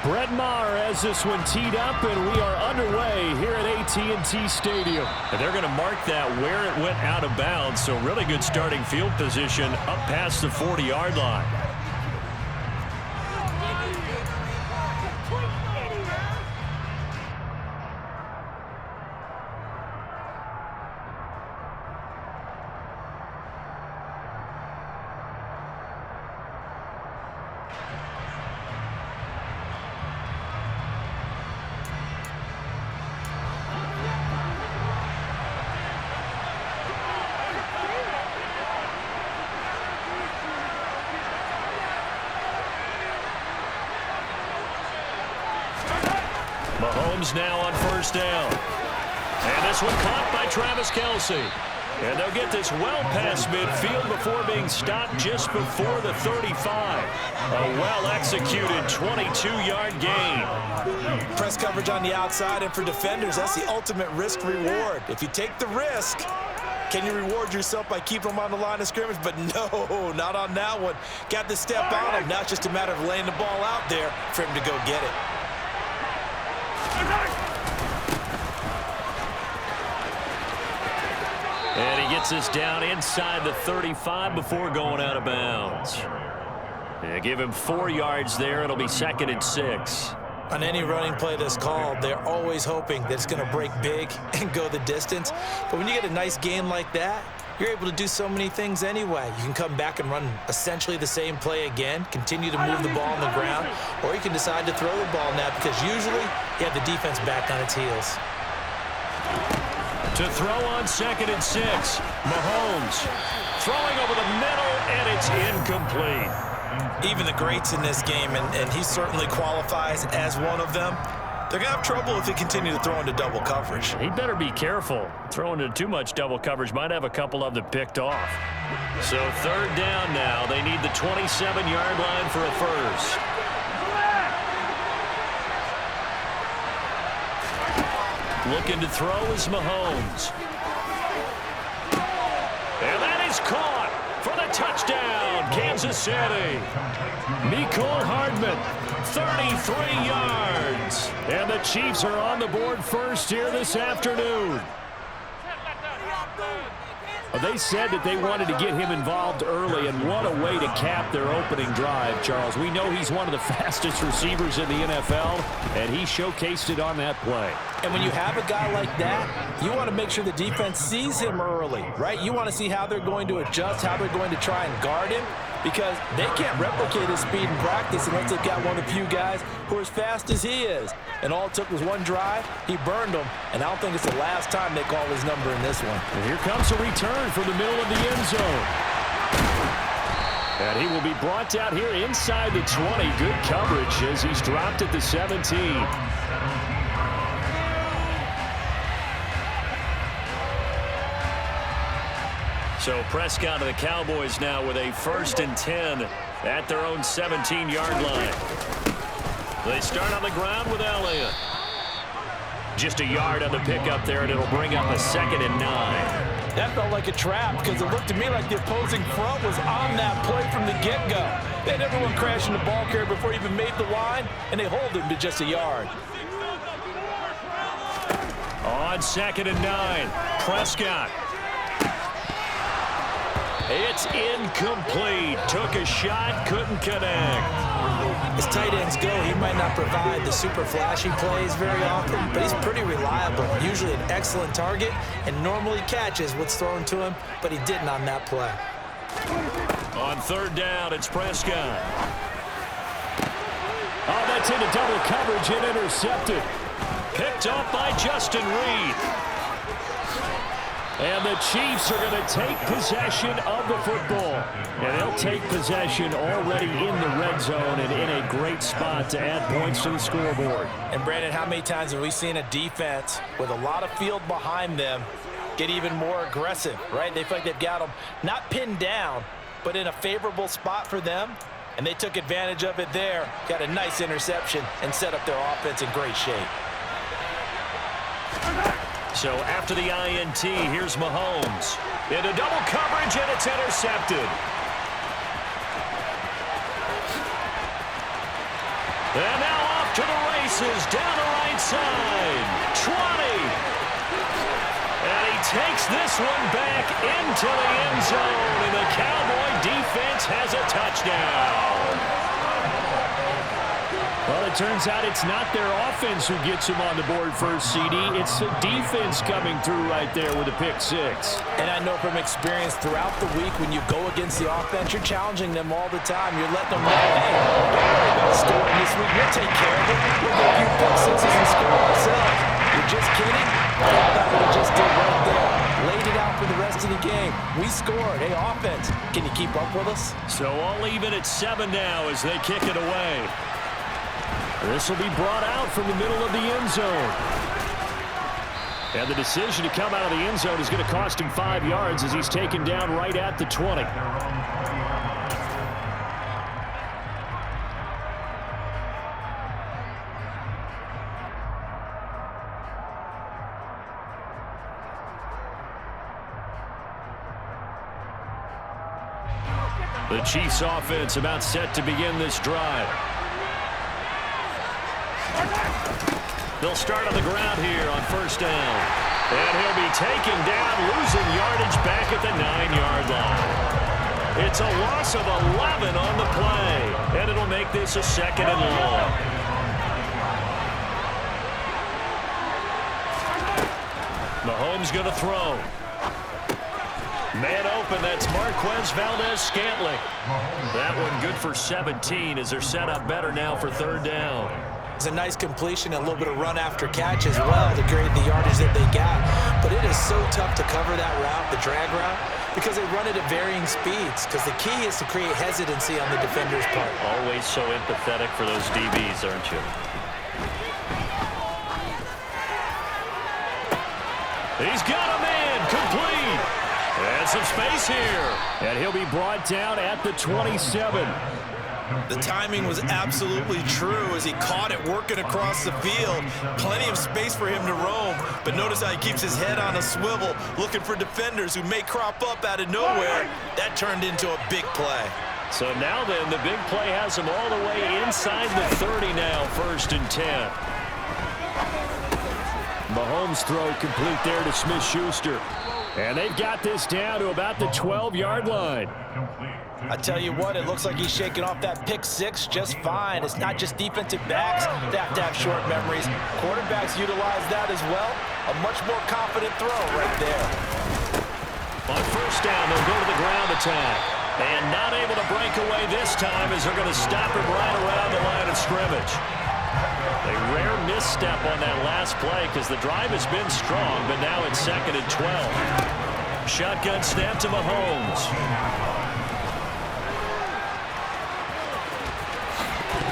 Brett Maher has this one teed up, and we are underway here at AT&T Stadium. And they're going to mark that where it went out of bounds, so really good starting field position up past the 40-yard line. Mahomes now on first down. And this one caught by Travis Kelce. And they'll get this well past midfield before being stopped just before the 35. A well-executed 22-yard gain. Press coverage on the outside, and for defenders, that's the ultimate risk-reward. If you take the risk, can you reward yourself by keeping them on the line of scrimmage? But no, not on that one. Got the step on him. Now it's just a matter of laying the ball out there for him to go get it. And he gets us down inside the 35 before going out of bounds. They give him 4 yards there. It'll be 2nd and 6. On any running play that's called, they're always hoping that it's going to break big and go the distance. But when you get a nice gain like that, you're able to do so many things anyway. You can come back and run essentially the same play again, continue to move the ball on the ground, or you can decide to throw the ball now because usually you have the defense back on its heels. To throw on 2nd and 6. Mahomes throwing over the middle, and it's incomplete. Even the greats in this game, and he certainly qualifies as one of them, they're going to have trouble if they continue to throw into double coverage. He better be careful. Throwing into too much double coverage might have a couple of them picked off. So 3rd down now. They need the 27-yard line for a first. Looking to throw is Mahomes. And that is caught for the touchdown, Kansas City. Mecole Hardman, 33 yards. And the Chiefs are on the board first here this afternoon. They said that they wanted to get him involved early, and what a way to cap their opening drive, Charles. We know he's one of the fastest receivers in the NFL, and he showcased it on that play. And when you have a guy like that, you want to make sure the defense sees him early, right? You want to see how they're going to adjust, how they're going to try and guard him, because they can't replicate his speed in practice unless they've got one of the few guys who are as fast as he is. And all it took was one drive. He burned them, and I don't think it's the last time they call his number in this one. And here comes a return from the middle of the end zone. And he will be brought down here inside the 20. Good coverage as he's dropped at the 17. So Prescott and the Cowboys now with a 1st and 10 at their own 17-yard line. They start on the ground with Elliott. Just a yard on the pickup there, and it'll bring up a 2nd and 9. That felt like a trap because it looked to me like the opposing front was on that play from the get-go. They had everyone crashing the ball carrier before he even made the line, and they hold him to just a yard. On 2nd and 9, Prescott. It's incomplete. Took a shot, couldn't connect. As tight ends go, he might not provide the super flashy plays very often, but he's pretty reliable. Usually an excellent target and normally catches what's thrown to him, but he didn't on that play. On 3rd down, it's Prescott. Oh, that's into double coverage and intercepted. Picked off by Justin Reed. And the Chiefs are going to take possession of the football. And they'll take possession already in the red zone and in a great spot to add points to the scoreboard. And, Brandon, how many times have we seen a defense with a lot of field behind them get even more aggressive, right? They feel like they've got them not pinned down, but in a favorable spot for them. And they took advantage of it there, got a nice interception, and set up their offense in great shape. So after the INT, here's Mahomes. Into double coverage, and it's intercepted. And now off to the races down the right side. 20. And he takes this one back into the end zone, and the Cowboy defense has a touchdown. Well, it turns out it's not their offense who gets him on the board first, CD. It's the defense coming through right there with a pick six. And I know from experience throughout the week, when you go against the offense, you're challenging them all the time. You're letting them know, hey, don't worry about scoring this week. We'll take care of it. We'll get a few pick sixes and score ourselves. You're just kidding? How about what we just did right there? Laid it out for the rest of the game. We scored. Hey, offense, can you keep up with us? So all even at 7 now as they kick it away. This will be brought out from the middle of the end zone. And the decision to come out of the end zone is going to cost him 5 yards as he's taken down right at the 20. The Chiefs offense about set to begin this drive. They'll start on the ground here on first down. And he'll be taken down, losing yardage back at the 9-yard line. It's a loss of 11 on the play, and it'll make this a 2nd and long. Mahomes going to throw. Man open, that's Marquez Valdez-Scantling. That one good for 17 as they're set up better now for 3rd down. It's a nice completion and a little bit of run after catch as well to create the yardage that they got. But it is so tough to cover that route, the drag route, because they run it at varying speeds. Because the key is to create hesitancy on the defender's part. Always so empathetic for those DBs, aren't you? He's got a man complete. And some space here. And he'll be brought down at the 27. The timing was absolutely true as he caught it working across the field. Plenty of space for him to roam. But notice how he keeps his head on a swivel, looking for defenders who may crop up out of nowhere. That turned into a big play. So now then, the big play has him all the way inside the 30 now, 1st and 10. Mahomes' throw complete there to Smith-Schuster. And they've got this down to about the 12-yard line. I tell you what, it looks like he's shaking off that pick six just fine. It's not just defensive backs that have to have short memories. Quarterbacks utilize that as well. A much more confident throw right there. On first down, they'll go to the ground attack. And not able to break away this time as they're going to stop him right around the line of scrimmage. A rare misstep on that last play because the drive has been strong, but now it's 2nd and 12. Shotgun snap to Mahomes.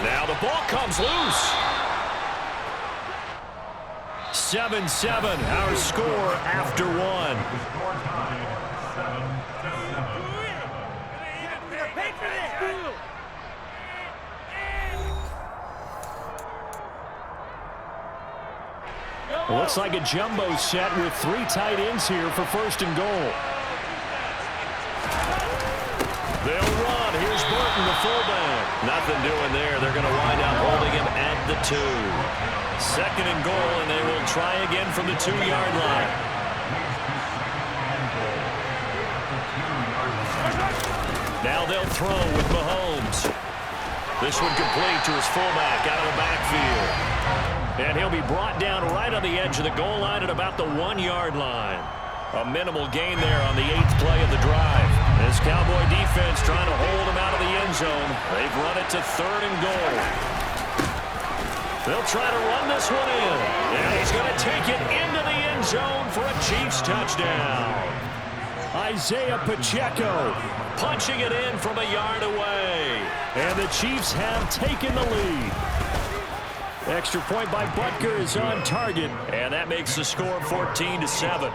Now the ball comes loose. 7-7, our score after 1. Looks like a jumbo set with 3 tight ends here for 1st and goal. They'll run. Here's Burton, the fullback. Nothing doing there. They're going to wind up holding him at the 2. 2nd and goal, and they will try again from the 2-yard line. Now they'll throw with Mahomes. This one complete to his fullback out of the backfield. And he'll be brought down right on the edge of the goal line at about the 1-yard line. A minimal gain there on the 8th play of the drive. This Cowboy defense trying to hold him out of the end zone. They've run it to 3rd and goal. They'll try to run this one in. And he's going to take it into the end zone for a Chiefs touchdown. Isaiah Pacheco punching it in from a yard away. And the Chiefs have taken the lead. Extra point by Butker is on target. And that makes the score 14-7.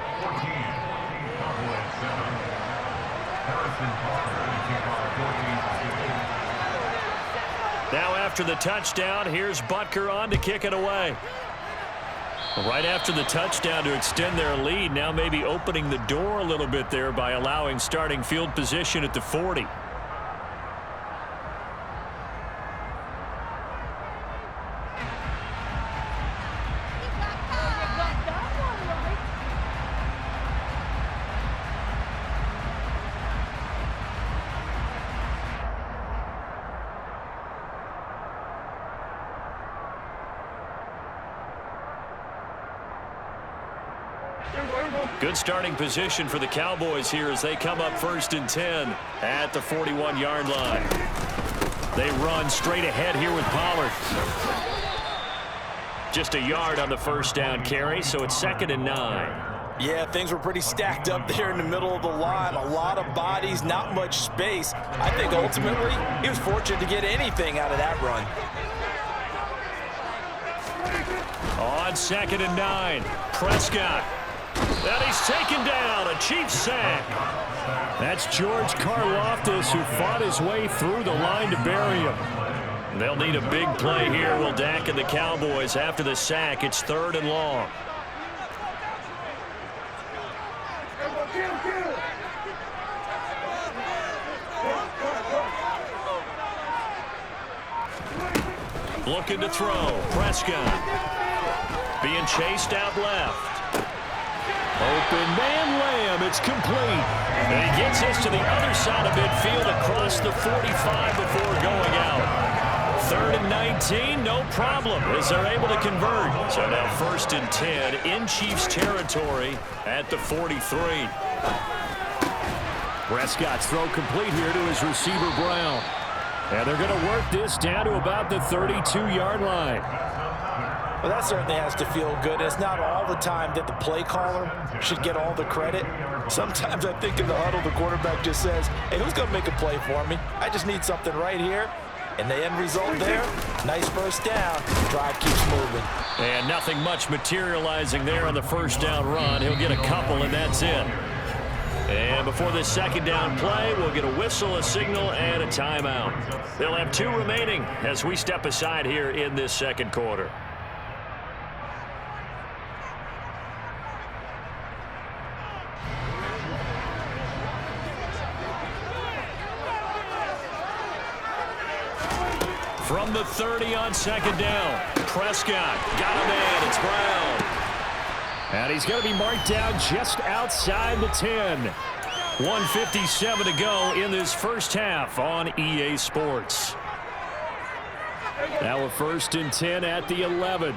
Now after the touchdown, here's Butker on to kick it away. Right after the touchdown to extend their lead, now maybe opening the door a little bit there by allowing starting field position at the 40. Good starting position for the Cowboys here as they come up 1st and 10 at the 41-yard line. They run straight ahead here with Pollard. Just a yard on the first down carry, so it's 2nd and 9. Yeah, things were pretty stacked up there in the middle of the line. A lot of bodies, not much space. I think ultimately he was fortunate to get anything out of that run. On 2nd and 9, Prescott. And he's taken down, a Chiefs sack. That's George Karlaftis, who fought his way through the line to bury him. They'll need a big play here, will Dak and the Cowboys. After the sack, it's 3rd and long. Looking to throw. Prescott. Being chased out left. Open man Lamb. It's complete. And he gets us to the other side of midfield across the 45 before going out. 3rd and 19, no problem, as they're able to convert. So now 1st and 10 in Chiefs territory at the 43. Prescott's throw complete here to his receiver, Brown. And they're going to work this down to about the 32-yard line. Well, that certainly has to feel good. It's not all the time that the play caller should get all the credit. Sometimes I think in the huddle, the quarterback just says, hey, who's going to make a play for me? I just need something right here. And the end result there, nice first down. Drive keeps moving. And nothing much materializing there on the first down run. He'll get a couple, and that's it. And before this 2nd down play, we'll get a whistle, a signal, and a timeout. They'll have 2 remaining as we step aside here in this 2nd quarter. From the 30 on 2nd down, Prescott got a man. It's Brown. And he's going to be marked down just outside the 10. 1:57 to go in this first half on EA Sports. Now a 1st and 10 at the 11.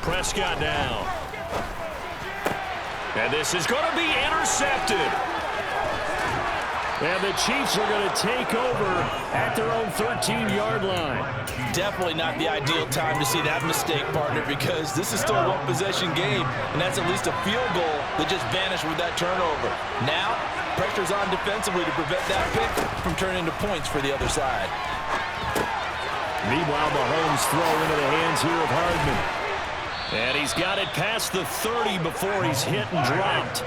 Prescott now. And this is going to be intercepted. And the Chiefs are going to take over at their own 13-yard line. Definitely not the ideal time to see that mistake, partner, because this is still a one-possession game, and that's at least a field goal that just vanished with that turnover. Now, pressure's on defensively to prevent that pick from turning into points for the other side. Meanwhile, Mahomes throw into the hands here of Hardman. And he's got it past the 30 before he's hit and dropped.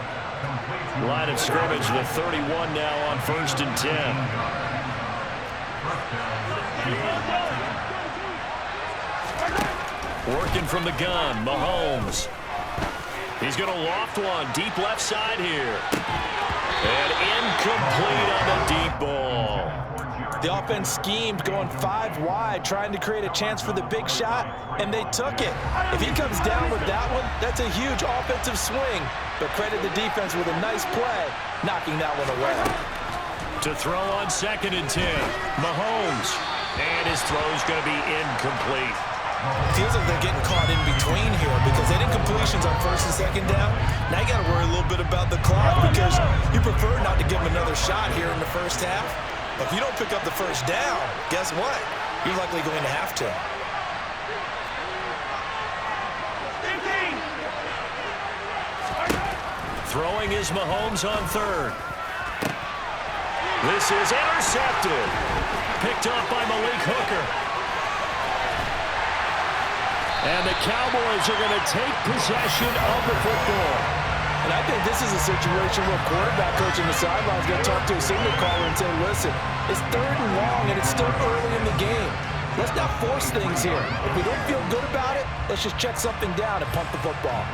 Line of scrimmage, the 31 now on 1st and 10. Working from the gun, Mahomes. He's going to loft one, deep left side here. And incomplete on the deep ball. The offense schemed, going 5 wide, trying to create a chance for the big shot, and they took it. If he comes down with that one, that's a huge offensive swing. But credit the defense with a nice play, knocking that one away. To throw on 2nd and 10, Mahomes. And his throw's going to be incomplete. Feels like they're getting caught in between here because they did incompletions on 1st and 2nd down. Now you got to worry a little bit about the clock because you prefer not to give them another shot here in the first half. But if you don't pick up the first down, guess what? You're likely going to have to. Throwing is Mahomes on 3rd. This is intercepted. Picked up by Malik Hooker. And the Cowboys are going to take possession of the football. And I think this is a situation where a quarterback coach in the sideline is going to talk to a signal caller and say, listen, it's 3rd and long and it's still early in the game. Let's not force things here. If we don't feel good about it, let's just check something down and punt the football.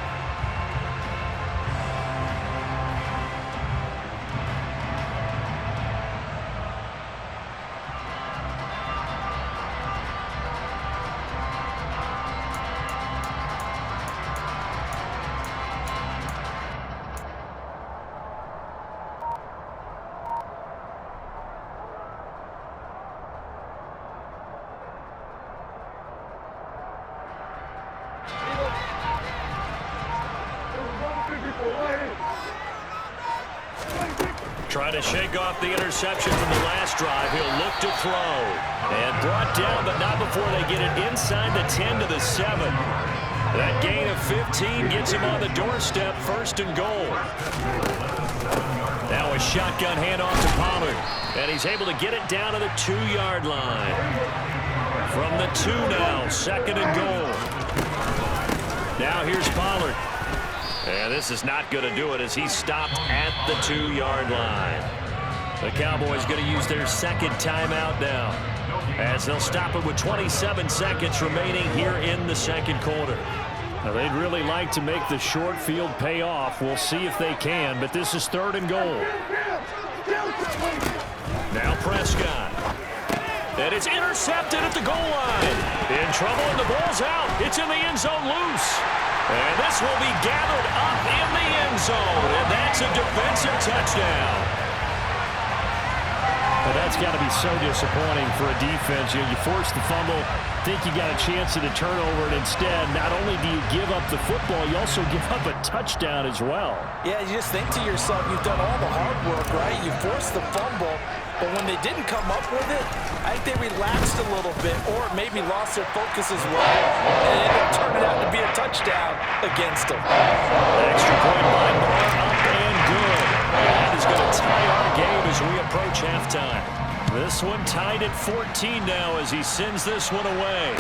Trying to shake off the interception from the last drive. He'll look to throw. And brought down, but not before they get it inside the 10 to the 7. That gain of 15 gets him on the doorstep, 1st and goal. Now a shotgun handoff to Pollard. And he's able to get it down to the 2-yard line. From the 2 now, 2nd and goal. Now here's Pollard. And this is not going to do it as he's stopped at the 2-yard line. The Cowboys going to use their 2nd timeout now, as they'll stop it with 27 seconds remaining here in the 2nd quarter. Now, they'd really like to make the short field pay off. We'll see if they can, but this is 3rd and goal. Now Prescott. And it's intercepted at the goal line. In trouble, and the ball's out. It's in the end zone loose. And this will be gathered up in the end zone. And that's a defensive touchdown. Well, that's got to be so disappointing for a defense. You force the fumble, think you got a chance at a turnover, and instead, not only do you give up the football, you also give up a touchdown as well. Yeah, you just think to yourself, you've done all the hard work, right? You forced the fumble, but when they didn't come up with it, I think they relaxed a little bit, or maybe lost their focus as well, and it ended up turning out to be a touchdown against them. Extra point by Moore, up and good. That is going to tie our game as we approach halftime. This one tied at 14 now as he sends this one away.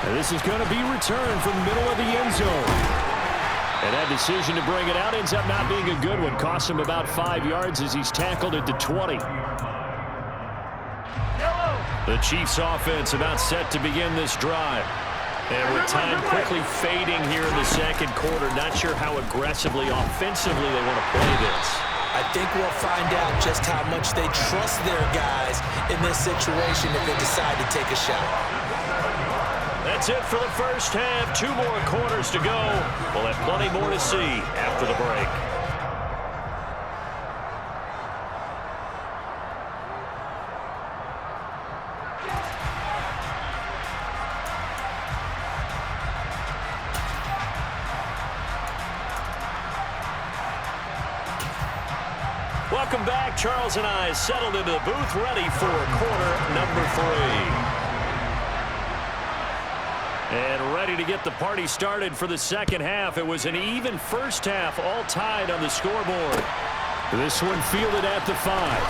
And this is going to be returned from the middle of the end zone. And that decision to bring it out ends up not being a good one. Costs him about 5 yards as he's tackled at the 20. The Chiefs offense about set to begin this drive. And with time quickly fading here in the 2nd quarter, not sure how aggressively, offensively they want to play this. I think we'll find out just how much they trust their guys in this situation if they decide to take a shot. That's it for the first half. 2 more quarters to go. We'll have plenty more to see after the break. Welcome back. Charles and I settled into the booth, ready for quarter number 3. And ready to get the party started for the 2nd half. It was an even first half, all tied on the scoreboard. This one fielded at the 5.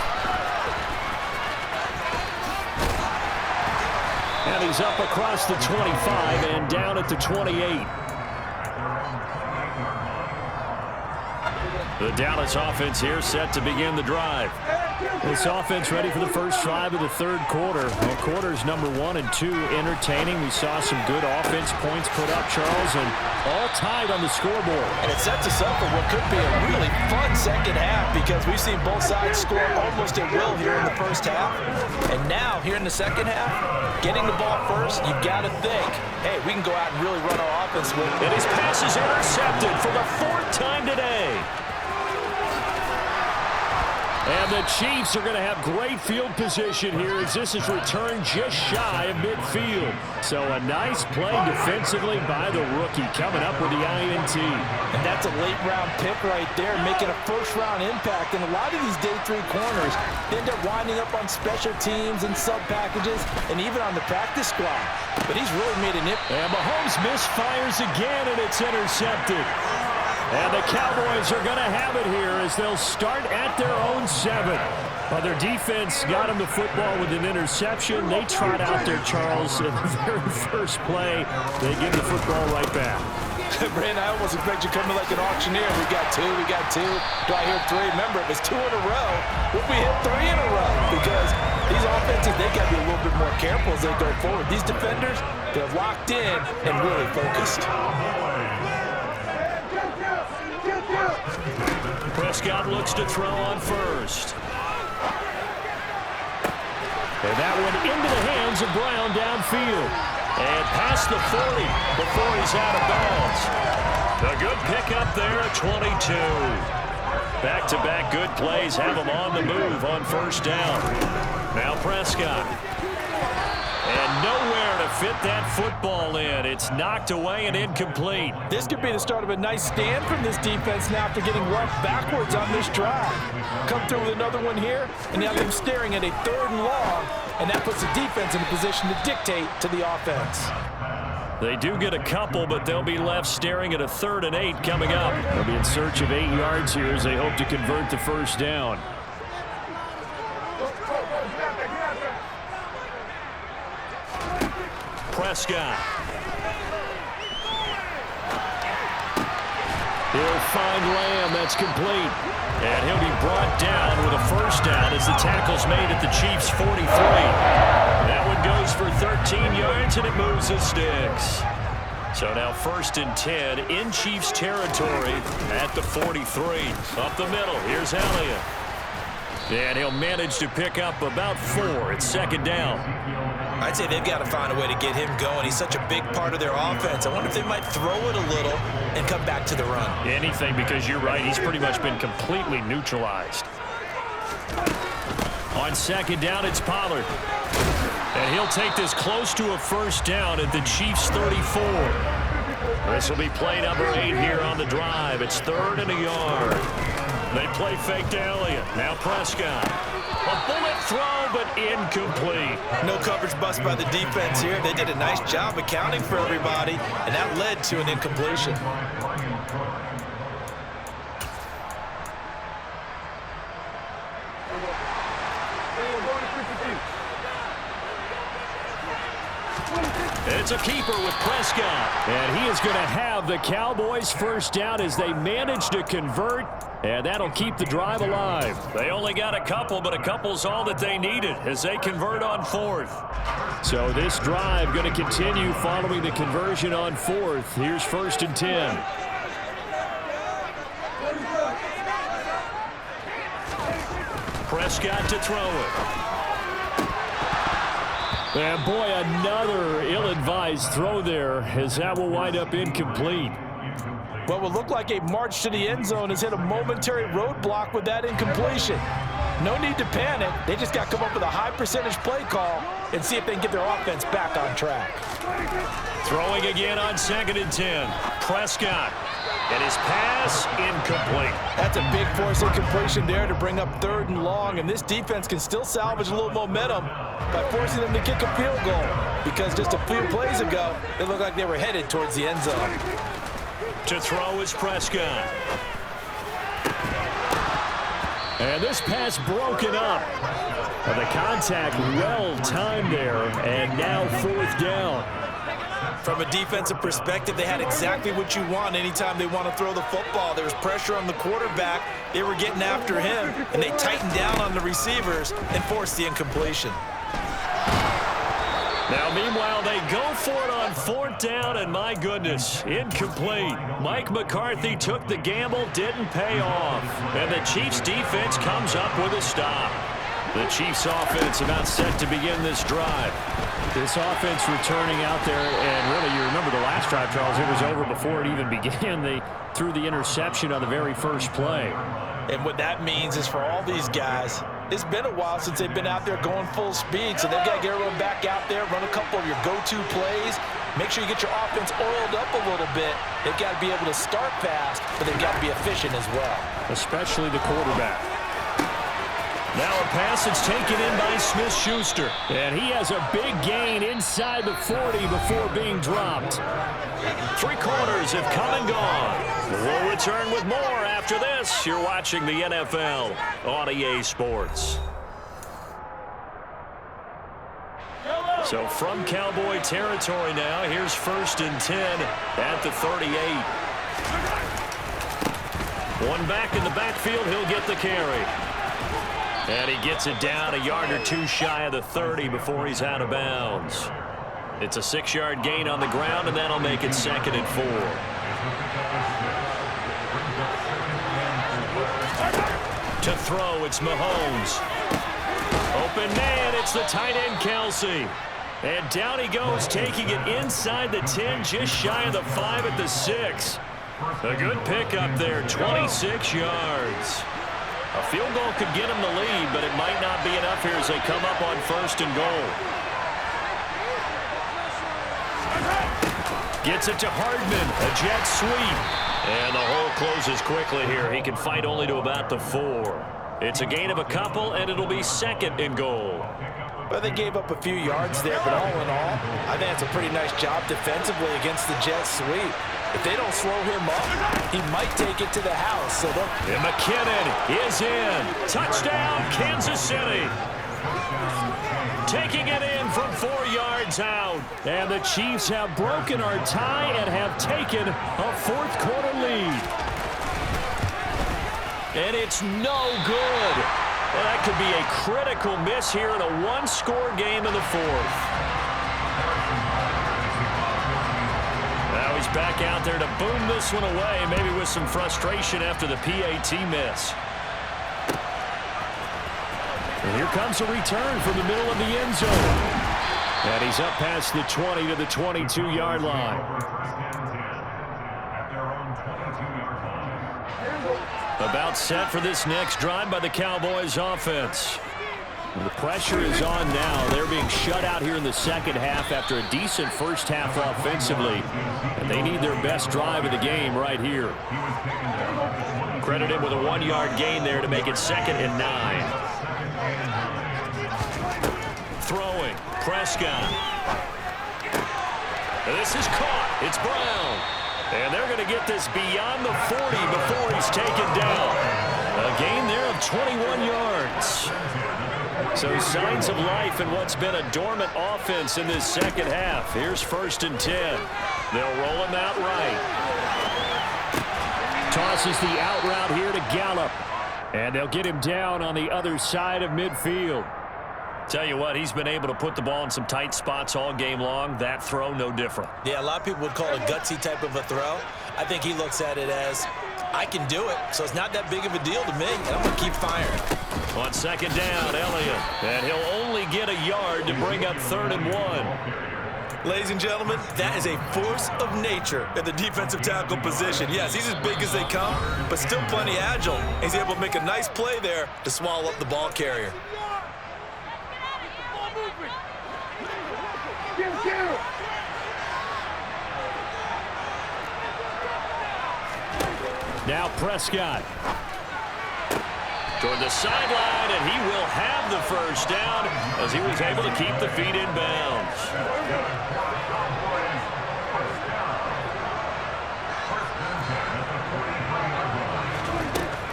And he's up across the 25 and down at the 28. The Dallas offense here set to begin the drive. This offense ready for the first drive of the 3rd quarter. Well, quarters number 1 and 2 entertaining. We saw some good offense points put up, Charles, and all tied on the scoreboard. And it sets us up for what could be a really fun 2nd half because we've seen both sides score almost at will here in the first half. And now, here in the 2nd half, getting the ball first, you've got to think, hey, we can go out and really run our offense with it. And his pass is intercepted for the 4th time today. And the Chiefs are going to have great field position here as this is returned just shy of midfield. So a nice play defensively by the rookie coming up with the INT. And that's a late-round pick right there, making a first-round impact. And a lot of these day 3 corners, they end up winding up on special teams and sub-packages and even on the practice squad. But he's really made an impact. And Mahomes misfires again, and it's intercepted. And the Cowboys are going to have it here as they'll start at their own 7. Well, their defense got them the football with an interception. They trot out there, Charles, in the very first play. They give the football right back. Brandon, I almost expect you coming like an auctioneer. We got 2, we got 2. Do I hear 3? Remember, it was 2 in a row. What if we hit 3 in a row? Because these offenses, they got to be a little bit more careful as they go forward. These defenders, they're locked in and really focused. Prescott looks to throw on first. And that one into the hands of Brown downfield. And past the 40 before he's out of bounds. A good pickup there at 22. Back-to-back good plays have him on the move on first down. Now Prescott. And nowhere to fit that football in. It's knocked away and incomplete. This could be the start of a nice stand from this defense now after getting roughed backwards on this drive. Come through with another one here, and now they're staring at a 3rd and long, and that puts the defense in a position to dictate to the offense. They do get a couple, but they'll be left staring at a 3rd and 8 coming up. They'll be in search of 8 yards here as they hope to convert the first down. Prescott. He'll find Lamb. That's complete. And he'll be brought down with a first down as the tackle's made at the Chiefs' 43. That one goes for 13 yards, and it moves the sticks. So now 1st and 10 in Chiefs territory at the 43. Up the middle, here's Elliott. And he'll manage to pick up about 4. It's 2nd down. I'd say they've got to find a way to get him going. He's such a big part of their offense. I wonder if they might throw it a little and come back to the run. Anything, because you're right. He's pretty much been completely neutralized. On 2nd down, it's Pollard. And he'll take this close to a first down at the Chiefs' 34. This will be play number 8 here on the drive. It's 3rd and a yard. They play fake to Elliott. Now Prescott. A bullet throw, but incomplete. No coverage bust by the defense here. They did a nice job accounting for everybody, and that led to an incompletion. It's a keeper with Prescott. And he is going to have the Cowboys' first down as they manage to convert, and that'll keep the drive alive. They only got a couple, but a couple's all that they needed as they convert on 4th. So this drive going to continue following the conversion on 4th. Here's 1st and 10. Prescott to throw it. And boy, another ill-advised throw there as that will wind up incomplete. What will look like a march to the end zone has hit a momentary roadblock with that incompletion. No need to panic. They just got to come up with a high percentage play call and see if they can get their offense back on track. Throwing again on 2nd and 10. Prescott. And his pass incomplete. That's a big force incompletion there to bring up 3rd and long, and this defense can still salvage a little momentum by forcing them to kick a field goal, because just a few plays ago, it looked like they were headed towards the end zone. To throw is Prescott. And this pass broken up. The contact well timed there, and now 4th down. From a defensive perspective, they had exactly what you want anytime they want to throw the football. There was pressure on the quarterback. They were getting after him, and they tightened down on the receivers and forced the incompletion. Now, meanwhile, they go for it on 4th down, and my goodness, incomplete. Mike McCarthy took the gamble, didn't pay off. And the Chiefs' defense comes up with a stop. The Chiefs' offense about set to begin this drive. This offense returning out there, and really, you remember the last drive, Charles, it was over before it even began. They threw the interception on the very first play. And what that means is for all these guys, it's been a while since they've been out there going full speed, so they've got to get everyone back out there, run a couple of your go-to plays, make sure you get your offense oiled up a little bit. They've got to be able to start fast, but they've got to be efficient as well. Especially the quarterback. Now a pass that's taken in by Smith-Schuster. And he has a big gain inside the 40 before being dropped. 3 quarters have come and gone. We'll return with more after this. You're watching the NFL on EA Sports. So from Cowboy territory now, here's 1st and 10 at the 38. One back in the backfield, he'll get the carry. And he gets it down a yard or 2 shy of the 30 before he's out of bounds. It's a 6-yard gain on the ground, and that'll make it 2nd and 4. To throw, it's Mahomes. Open man, it's the tight end Kelsey. And down he goes, taking it inside the 10, just shy of the 5 at the 6. A good pickup there, 26 yards. A field goal could get him the lead, but it might not be enough here as they come up on 1st and goal. Gets it to Hardman. A jet sweep. And the hole closes quickly here. He can fight only to about the 4. It's a gain of a couple, and it'll be 2nd and goal. Well, they gave up a few yards there, but all in all, I think that's a pretty nice job defensively against the jet sweep. If they don't slow him up, he might take it to the house. So and McKinnon is in. Touchdown, Kansas City. Taking it in from 4 yards out. And the Chiefs have broken our tie and have taken a 4th quarter lead. And it's no good. Well, that could be a critical miss here in a 1-score game in the 4th. Now he's back out there to boom this one away, maybe with some frustration after the PAT miss. And here comes a return from the middle of the end zone. And he's up past the 20 to the 22-yard line. About set for this next drive by the Cowboys offense. The pressure is on now. They're being shut out here in the second half after a decent first half offensively. And they need their best drive of the game right here. Credited with a 1-yard gain there to make it 2nd and 9. Throwing, Prescott. This is caught. It's Brown. And they're going to get this beyond the 40 before he's taken down. A gain there of 21 yards. So signs of life in what's been a dormant offense in this second half. Here's 1st and 10. They'll roll him out right. Tosses the out route here to Gallup. And they'll get him down on the other side of midfield. Tell you what, he's been able to put the ball in some tight spots all game long. That throw, no different. Yeah, a lot of people would call it a gutsy type of a throw. I think he looks at it as, I can do it, so it's not that big of a deal to me, and I'm going to keep firing. On 2nd down, Elliott. And he'll only get a yard to bring up 3rd and 1. Ladies and gentlemen, that is a force of nature in the defensive tackle position. Yes, he's as big as they come, but still plenty agile. He's able to make a nice play there to swallow up the ball carrier. Now Prescott. Toward the sideline, and he will have the first down as he was able to keep the feet in bounds.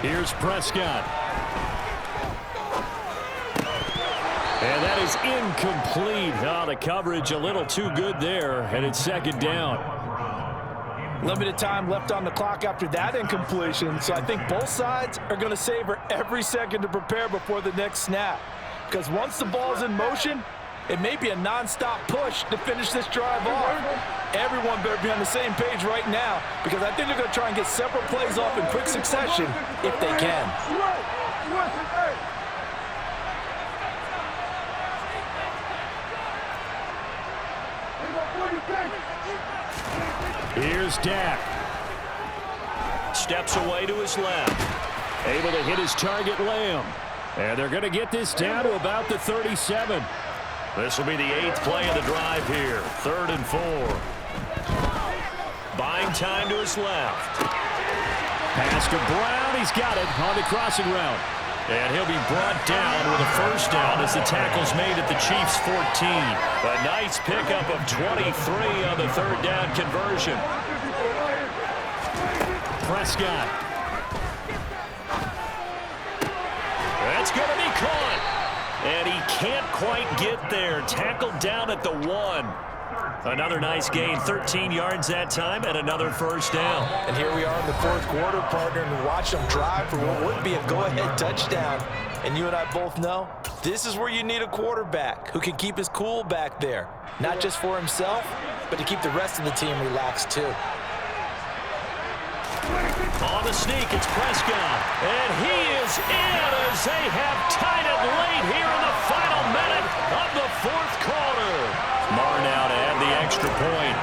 Here's Prescott. And that is incomplete. Oh, the coverage a little too good there, and it's 2nd down. Limited time left on the clock after that incompletion, so I think both sides are going to savor every second to prepare before the next snap. Because once the ball's in motion, it may be a non-stop push to finish this drive off. Everyone better be on the same page right now, because I think they're going to try and get several plays off in quick succession if they can. Here's Dak. Steps away to his left. Able to hit his target, Lamb. And they're going to get this down to about the 37. This will be the 8th play of the drive here. 3rd and 4. Buying time to his left. Pass to Brown. He's got it on the crossing route. And he'll be brought down with a first down as the tackle's made at the Chiefs' 14. A nice pickup of 23 on the 3rd down conversion. Prescott. That's going to be caught. And he can't quite get there. Tackled down at the 1. Another nice gain, 13 yards that time, and another first down. And here we are in the 4th quarter, partner, and watch them drive for what would be a go-ahead touchdown. And you and I both know this is where you need a quarterback who can keep his cool back there, not just for himself, but to keep the rest of the team relaxed too. On the sneak, it's Prescott, and he is in as they have tied it late here in the final minute of the 4th quarter. Marr now to add the extra point.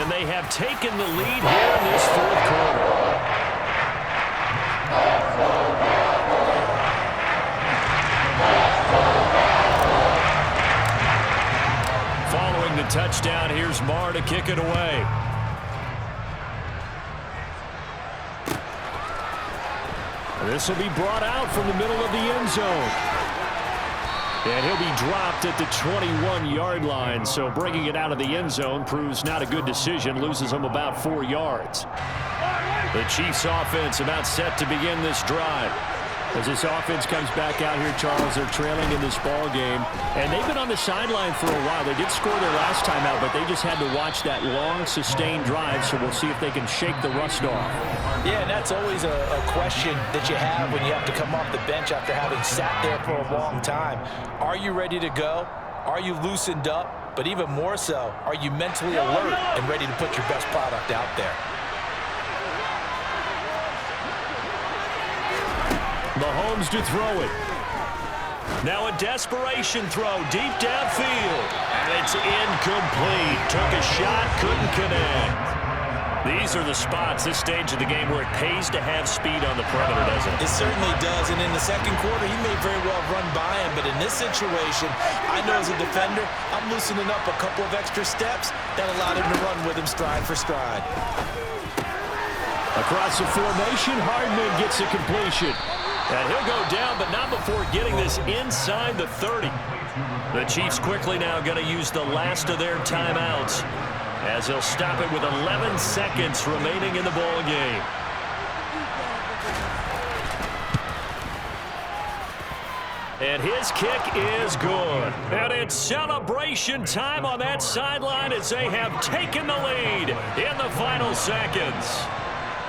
And they have taken the lead here in this 4th quarter. touchdown. Here's Marr to kick it away. This will be brought out from the middle of the end zone. And he'll be dropped at the 21-yard line, so bringing it out of the end zone proves not a good decision, loses him about 4 yards. The Chiefs offense about set to begin this drive. As this offense comes back out here, Charles, they're trailing in this ball game, and they've been on the sideline for a while. They did score their last time out, but they just had to watch that long, sustained drive, so we'll see if they can shake the rust off. Yeah, and that's always a question that you have when you have to come off the bench after having sat there for a long time. Are you ready to go? Are you loosened up? But even more so, are you mentally alert and ready to put your best product out there? Mahomes to throw it. Now a desperation throw deep downfield. And it's incomplete. Took a shot, couldn't connect. These are the spots, this stage of the game, where it pays to have speed on the perimeter, doesn't it? It certainly does. And in the second quarter, he may very well run by him. But in this situation, I know as a defender, I'm loosening up a couple of extra steps that allowed him to run with him stride for stride. Across the formation, Hardman gets a completion. And he'll go down, but not before getting this inside the 30. The Chiefs quickly now going to use the last of their timeouts, as he'll stop it with 11 seconds remaining in the ball game. And his kick is good. And it's celebration time on that sideline as they have taken the lead in the final seconds.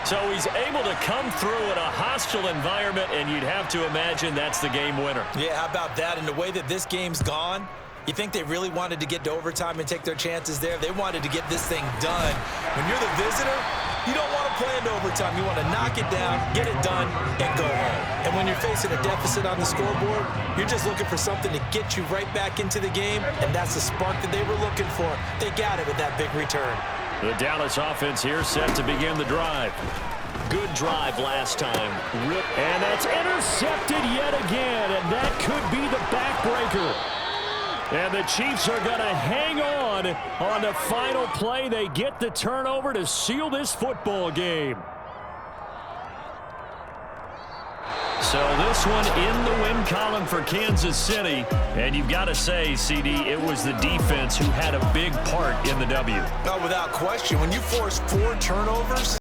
So he's able to come through in a hostile environment, and you'd have to imagine that's the game winner. Yeah, how about that? And the way that this game's gone, you think they really wanted to get to overtime and take their chances there? They wanted to get this thing done. When you're the visitor, you don't want to play into overtime. You want to knock it down, get it done, and go home. And when you're facing a deficit on the scoreboard, you're just looking for something to get you right back into the game, and that's the spark that they were looking for. They got it with that big return. The Dallas offense here set to begin the drive. Good drive last time. And that's intercepted yet again, and that could be the backbreaker. And the Chiefs are going to hang on the final play. They get the turnover to seal this football game. So this one in the win column for Kansas City. And you've got to say, CD, it was the defense who had a big part in the W. No, without question. When you force 4 turnovers,